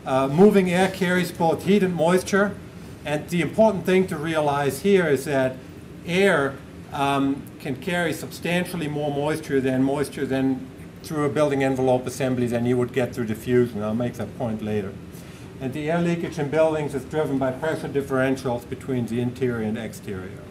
moving air carries both heat and moisture. And the important thing to realize here is that air can carry substantially more moisture than through a building envelope assembly than you would get through diffusion. I'll make that point later. And the air leakage in buildings is driven by pressure differentials between the interior and exterior.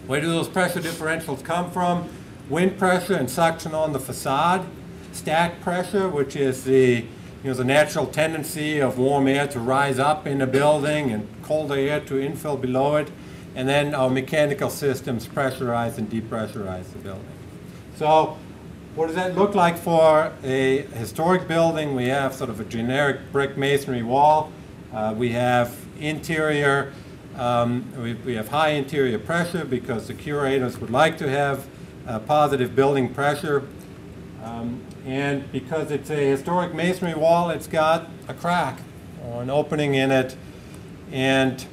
Where do those pressure differentials come from? Wind pressure and suction on the facade, stack pressure, which is the natural tendency of warm air to rise up in a building and colder air to infill below it, and then our mechanical systems pressurize and depressurize the building. So what does that look like for a historic building? We have sort of a generic brick masonry wall. We have interior, we have high interior pressure because the curators would like to have positive building pressure. And because it's a historic masonry wall, it's got a crack or an opening in it. And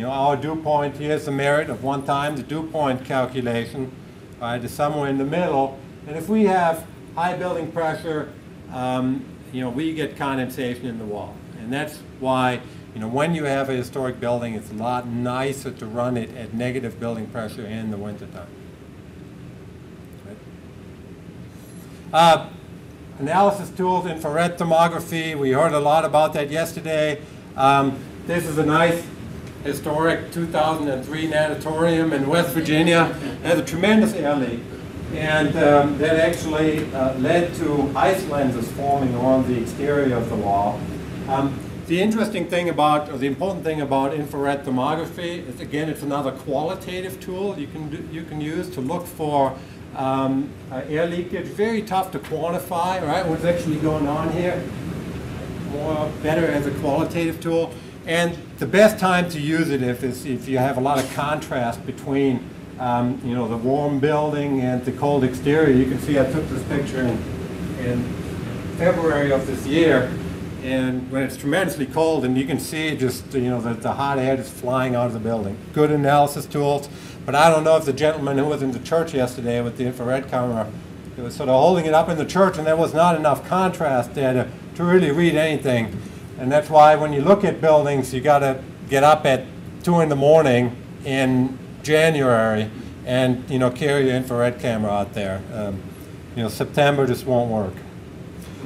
our dew point, here's the merit of one time the dew point calculation, right, is somewhere in the middle. And if we have high building pressure, we get condensation in the wall. And that's why, when you have a historic building, it's a lot nicer to run it at negative building pressure in the wintertime. Right? Analysis tools, infrared thermography. We heard a lot about that yesterday. This is a nice historic 2003 natatorium in West Virginia. It has a tremendous air leak. And that actually led to ice lenses forming on the exterior of the wall. The interesting thing about, or the important thing about infrared thermography is, again, it's another qualitative tool you can use to look for air leakage. Very tough to quantify, right? What's actually going on here? Better as a qualitative tool. And the best time to use it is if you have a lot of contrast between the warm building and the cold exterior. You can see I took this picture in February of this year, and when it's tremendously cold, and you can see just the hot air just flying out of the building. Good analysis tools, but I don't know if the gentleman who was in the church yesterday with the infrared camera, he was sort of holding it up in the church, and there was not enough contrast there to really read anything. And that's why when you look at buildings, you got to get up at 2 in the morning in January and carry your infrared camera out there. September just won't work.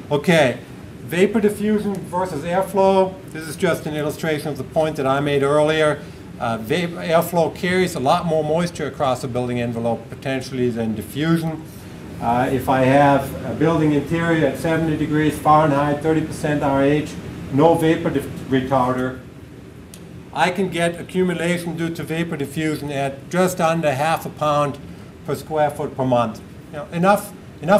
Okay, vapor diffusion versus airflow. This is just an illustration of the point that I made earlier. Airflow carries a lot more moisture across a building envelope potentially than diffusion. If I have a building interior at 70 degrees Fahrenheit, 30% RH, no vapor retarder, I can get accumulation due to vapor diffusion at just under ½ pound per square foot per month. Enough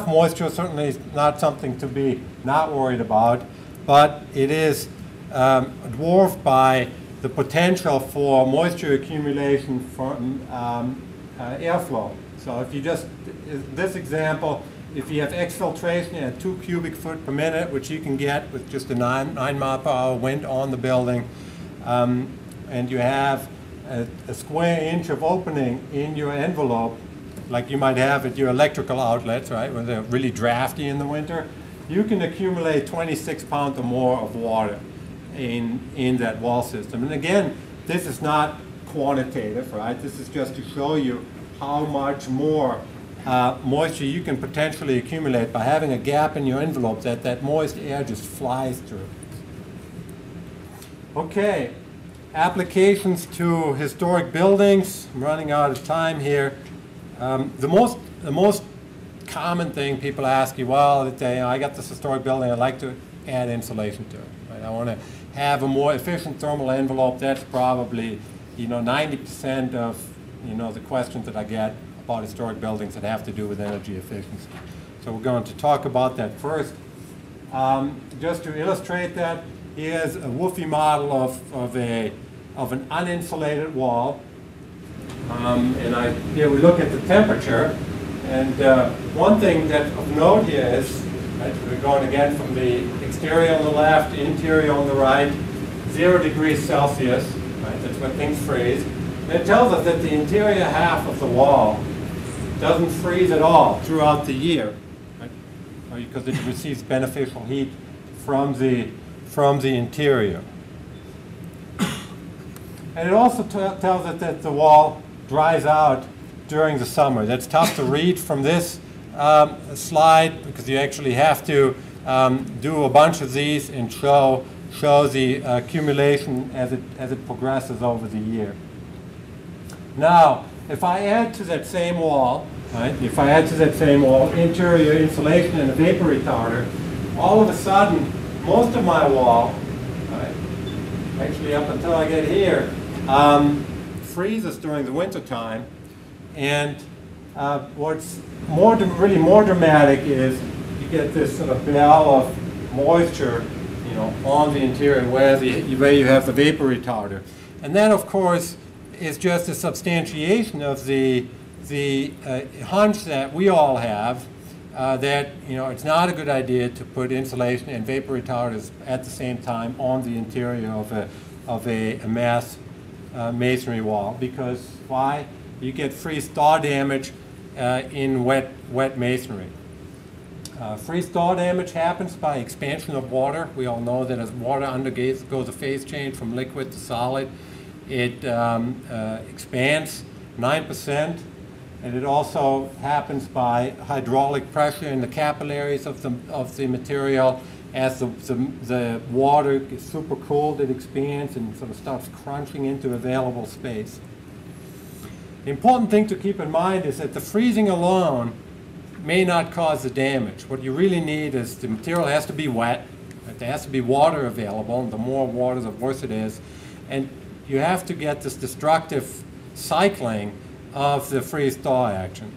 moisture certainly is not something to be not worried about, but it is dwarfed by the potential for moisture accumulation from airflow. So if you just, this example, if you have exfiltration at 2 cubic foot per minute, which you can get with just a 9 mile per hour wind on the building, and you have a square inch of opening in your envelope, like you might have at your electrical outlets, right, when they're really drafty in the winter, you can accumulate 26 pounds or more of water in that wall system. And again, this is not quantitative, right? This is just to show you how much more moisture you can potentially accumulate by having a gap in your envelope that moist air just flies through. Okay. Applications to historic buildings. I'm running out of time here. The most common thing people ask you, well, I got this historic building, I'd like to add insulation to it. Right? I want to have a more efficient thermal envelope. That's probably 90% of the questions that I get about historic buildings that have to do with energy efficiency. So we're going to talk about that first. Just to illustrate that, here's a woofy model of an uninsulated wall. Here we look at the temperature. And one thing that of note here is, right, we're going again from the exterior on the left, interior on the right, 0 degrees Celsius. Right, that's when things freeze. And it tells us that the interior half of the wall doesn't freeze at all throughout the year, right? Because it receives beneficial heat from the from the interior. And it also tells us that the wall dries out during the summer. That's tough to read from this slide because you actually have to do a bunch of these and show the accumulation as it progresses over the year. Now, if I add to that same wall, right, if I add to that same wall interior insulation and a vapor retarder, all of a sudden, most of my wall, right, actually up until I get here, freezes during the winter time. And what's really more dramatic is you get this sort of bell of moisture, you know, on the interior where you have the vapor retarder. And that, of course, is just a substantiation of the hunch that we all have that, you know, it's not a good idea to put insulation and vapor retarders at the same time on the interior of a mass masonry wall. Because why? You get freeze-thaw damage in wet masonry. Freeze-thaw damage happens by expansion of water. We all know that as water undergoes a phase change from liquid to solid, it expands 9%, and it also happens by hydraulic pressure in the capillaries of the material. As the water gets super cooled, it expands and sort of starts crunching into available space. The important thing to keep in mind is that the freezing alone may not cause the damage. What you really need is the material has to be wet, right? There has to be water available, and the more water, the worse it is. And you have to get this destructive cycling of the freeze-thaw action.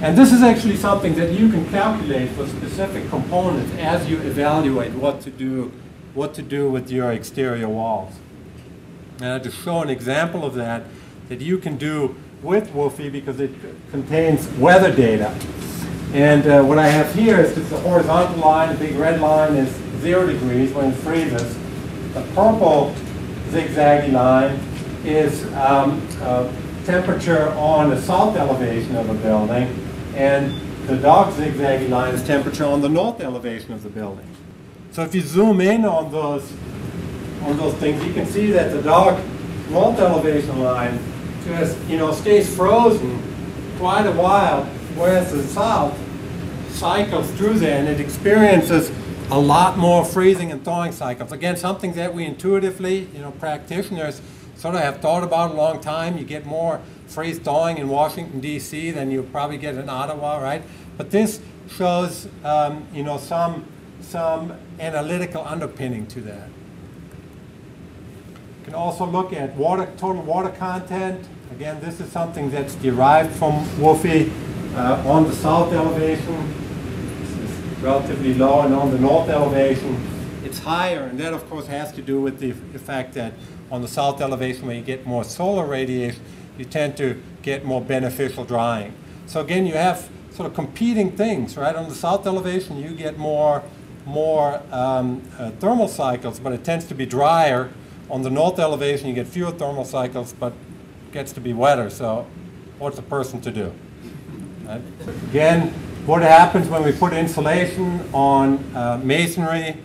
And this is actually something that you can calculate for specific components as you evaluate what to do with your exterior walls. And to show an example of that you can do with WFI because it contains weather data. And what I have here is the horizontal line, the big red line is 0 degrees when it freezes. The purple zigzaggy line is temperature on the south elevation of a building, and the dark zigzaggy line is temperature on the north elevation of the building. So if you zoom in on those things, you can see that the dark north elevation line just, you know, stays frozen quite a while, whereas the south cycles through there and it experiences a lot more freezing and thawing cycles. Again, something that we intuitively, you know, practitioners sort of have thought about a long time. You get more freeze thawing in Washington, D.C. than you probably get in Ottawa, right? But this shows, you know, some analytical underpinning to that. You can also look at total water content. Again, this is something that's derived from WFI on the south elevation. This is relatively low, and on the north elevation, it's higher. And that, of course, has to do with the fact that on the south elevation, when you get more solar radiation, you tend to get more beneficial drying. So again, you have sort of competing things, right? On the south elevation, you get more thermal cycles, but it tends to be drier. On the north elevation, you get fewer thermal cycles, but it gets to be wetter. So what's a person to do? Right? Again, what happens when we put insulation on masonry?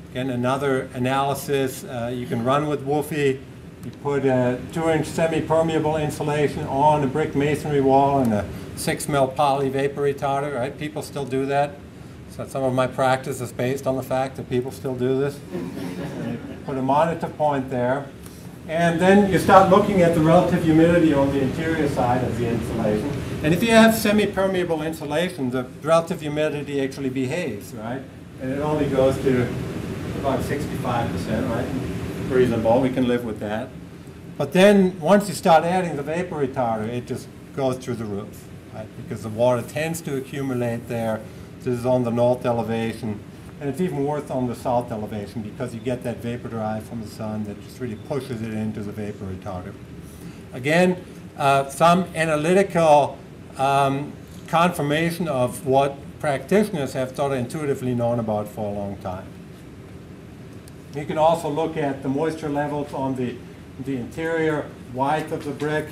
Again, another analysis you can run with WFI. You put a 2-inch semi-permeable insulation on a brick masonry wall and a 6 mil poly vapor retarder, right? People still do that. So some of my practice is based on the fact that people still do this. You put a monitor point there. And then you start looking at the relative humidity on the interior side of the insulation. And if you have semi-permeable insulation, the relative humidity actually behaves, right? And it only goes to about 65%, right? Reasonable, we can live with that. But then once you start adding the vapor retarder, it just goes through the roof, right? Because the water tends to accumulate there. This is on the north elevation. And it's even worse on the south elevation because you get that vapor drive from the sun that just really pushes it into the vapor retarder. Again, some analytical confirmation of what practitioners have sort of intuitively known about for a long time. You can also look at the moisture levels on the interior white of the brick.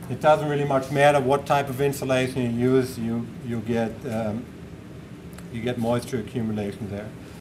It doesn't really much matter what type of insulation you use. You get moisture accumulation there.